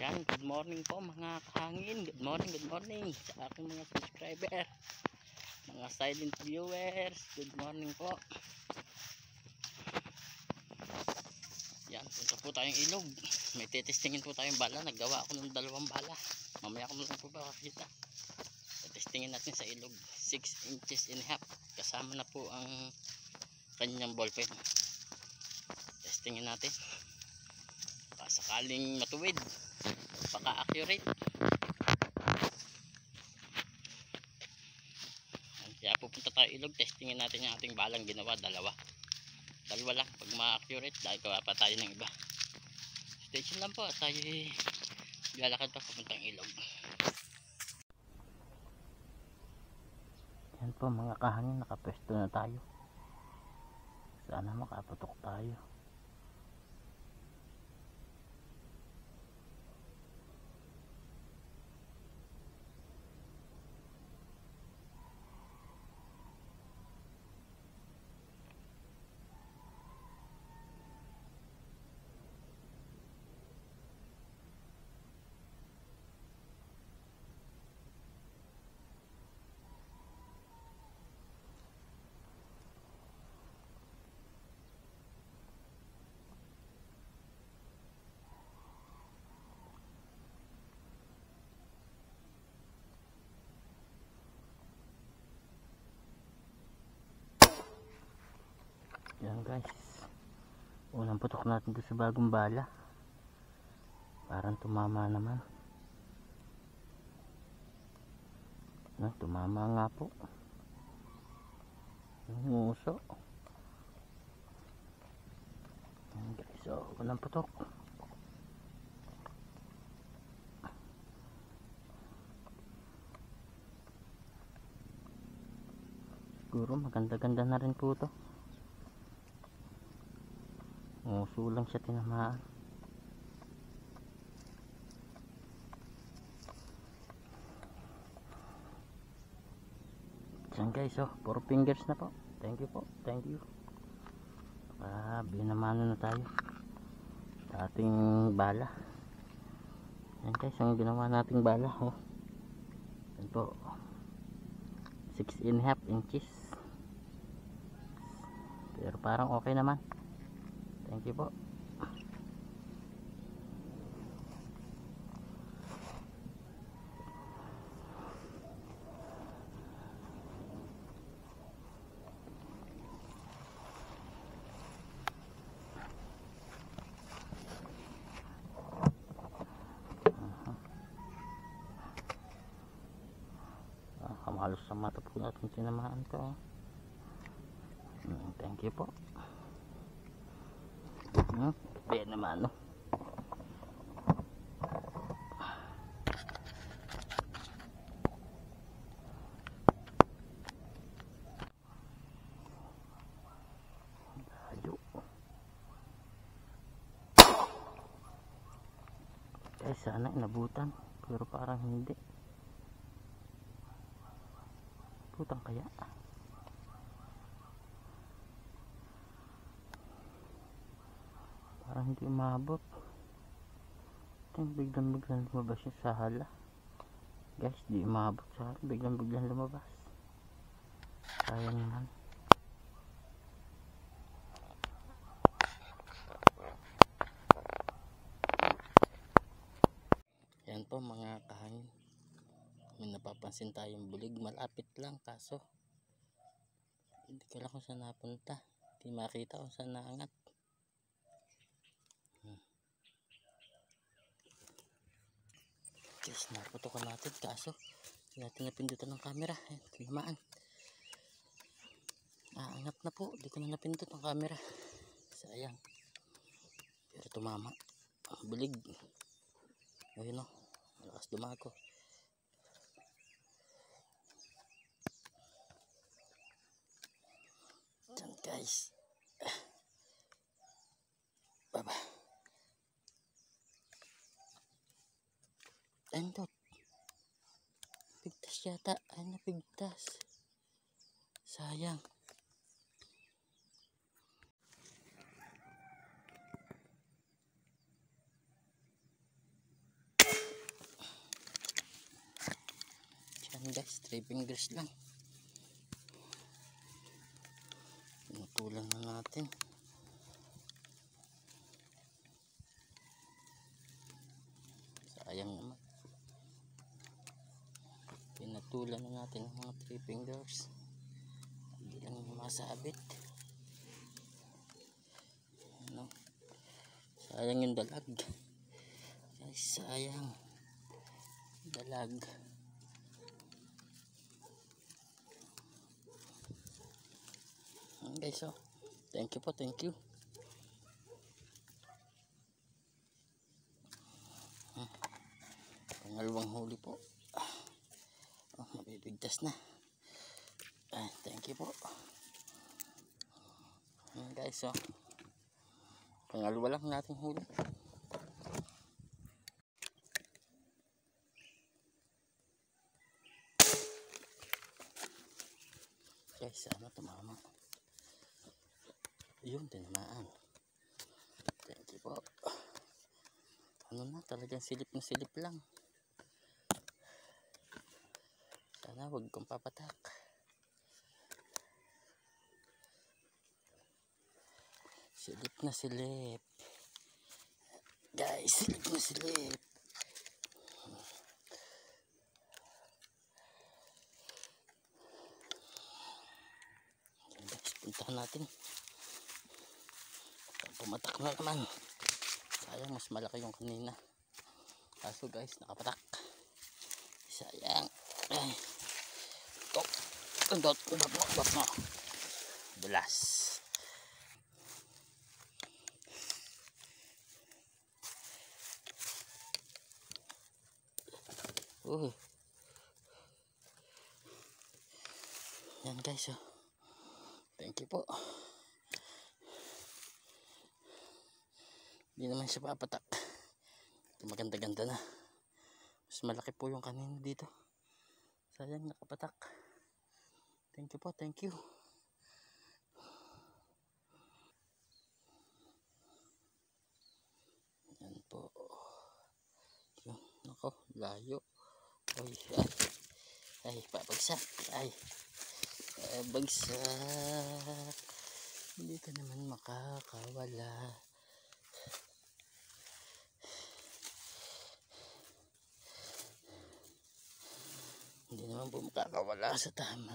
Yan, good morning po mga kahangin. Good morning sa aking mga subscriber, mga silent viewers. Good morning po. Yan, punta po tayong ilog. May tetestingin po tayong bala. Naggawa ako ng 2 bala. Mamaya ko na lang po ba kakita. Tetestingin natin sa ilog. 6 inches and a half. Kasama na po ang kanyang ballpen. Testingin natin. Sakaling matuwid, paka-accurate. Kaya pupunta tayo ilog, testingin natin yung ating balang ginawa. Dalawa lang, pag ma-accurate dahil gawa pa tayo ng iba. Stay tuned lang po, tayo lalakad pa papuntang ilog. Yan po mga kahangin, nakapwesto na tayo. Sana makaputok tayo. Yan guys, unang putok natin doon sa bagong bala. Parang tumama naman. Tumama nga po yung uso. Yan guys, so unang putok. Siguro maganda-ganda na rin po ito. Uso lang siya tinamaan. Diyan guys, 4 fingers na po. Thank you po, thank you. Binamano na tayo sa ating bala. Yan guys, ang ginawa nating bala. Yan po, 6 and a half inches. Pero parang okay naman. Thank you po. Halos sa mata po natin sinamahan ko. Thank you po. Kaya naman guys, sana inabutan pero parang hindi. Butang kaya parang hindi umabot. Biglang lumabas yung sahala guys, di umabot sa biglang lumabas. Sayang naman. Yan po mga kahangin, may napapansin tayong bulig. Malapit lang kaso hindi ko lang kung saan napunta, hindi makita kung saan naangat. Guys, naputokan natin kaso hindi natin napindutan ng camera. Tinamaan. Aangat na po, hindi ko na napindot ang camera, sayang. Pero tumama ang bulig. Ayun malakas dumago. Diyan guys, baba. Endot, pigtas yata. Ay, napigtas, sayang. Ayan guys, 3 fingers lang. Pinutulan na natin. Sayang naman. Pinutulan na natin ang mga 3 fingers. Hindi lang masabit. Ano? Sayang yung dalag. Guys, sayang. Dalag. Guys, oh. Thank you po, thank you. Pangalawang huli po. Oh, mabibigtas na. Thank you po. Guys, oh. Pangalawa lang natin huli. Guys, sana tumama. Yun, tinamaan. Thank you po. Ano na, talagang silip na silip lang. Sana wag kong papatak. Silip na silip. Guys, silip na silip. Guys, puntahan natin. Pumatak na naman. Sayang, mas malaki yung kanina. Kaso guys, nakapatak. Sayang. Ay. Dot mo. Bulas. Yan guys, oh. Thank you po. Hindi naman siya papatak. Maganda-ganda na. Mas malaki po yung kanina dito. Sayang, nakapatak. Thank you po, thank you. Yan po. Yun, ako, layo. Ay, papagsak. Ay, bagsak. Hindi ka naman makakawala. Hindi naman po makakawala sa tama.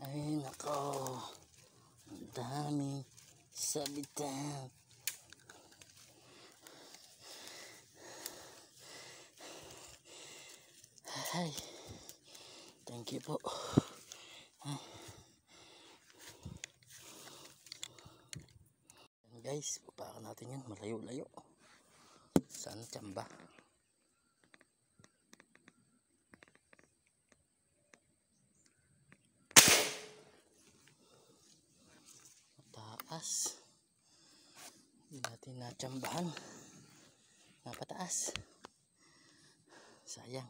Ay nako, ang daming sabitan. Ay, thank you po. Guys, pupakan natin yan, malayo-layo. Sana tiyamba. Mataas. Hindi natin natiyambahan. Napataas. Sayang.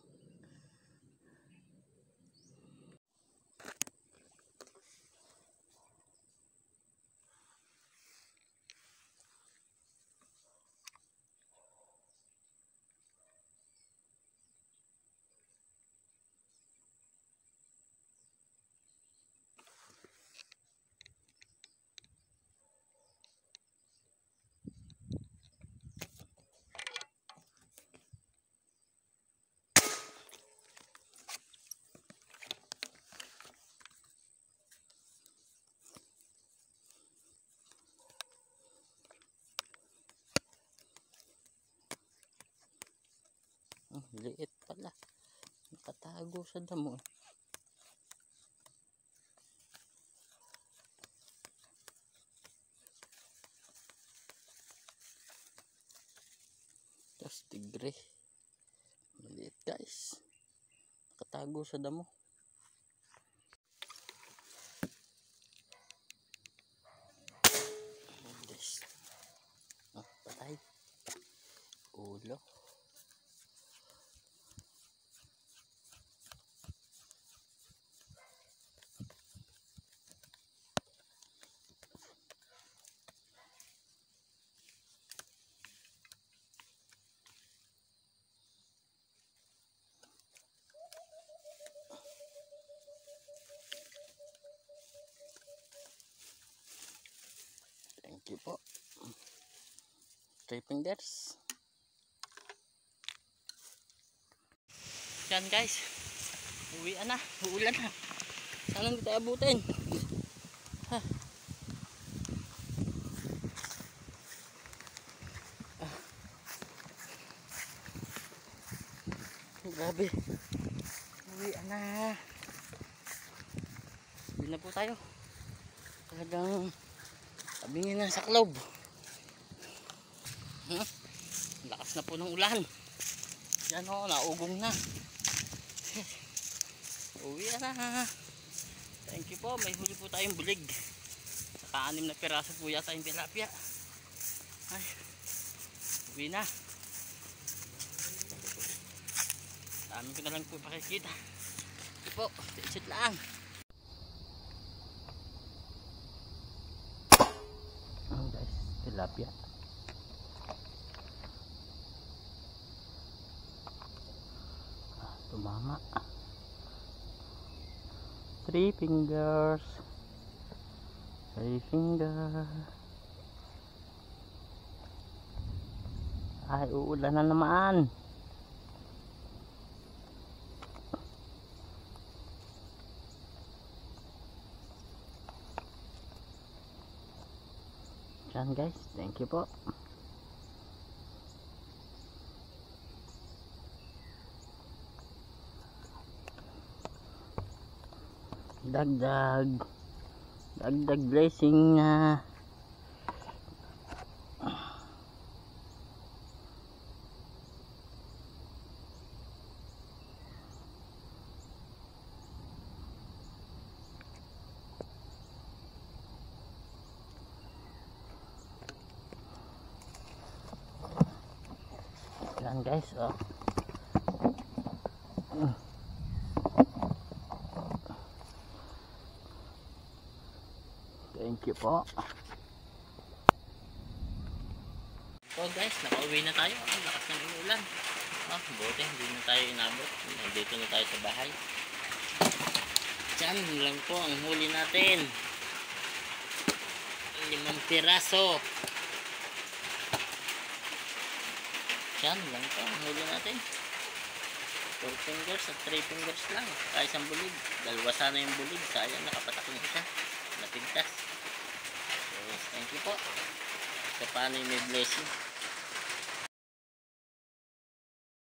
Liit pala. Nakatago sa damo. Tapos tigre. Maliit guys. Nakatago sa damo. Guys. Patay. Ulo. 3 fingers. Yan guys, uwian na, uulan na. Sana hindi tayo abutin. Grabe, uwian na. Uwi na po tayo. Talagang tabingin na sa klob. Lakas na po ng ulan. Yan o, naugong na. Uwi na. Thank you po. May huli po tayong bulig. Saka 6 na piraso po yata yung tilapia. Ay, uwi na. Dami ko na lang po pakikita. Ito po, sit lang. Guys, tilapia. Tumama. 3 fingers. 3 fingers. Ay, uulan na naman. Yan guys, thank you po. Dagdag blessing na. Yan guys, oh. Thank you po. So guys, nakauwi na tayo. Ang lakas ng ulan. Buti hindi na tayo inabot. Nandito na tayo sa bahay. Diyan lang po ang huli natin. 5 piraso. Diyan lang po ang huli natin. 4 fingers at 3 fingers lang. Kaya isang bulig. Dalawa sana yung bulig. Sayang nakapatak na isa. Napigtas. So, thank you po. So, paano yung may blessing?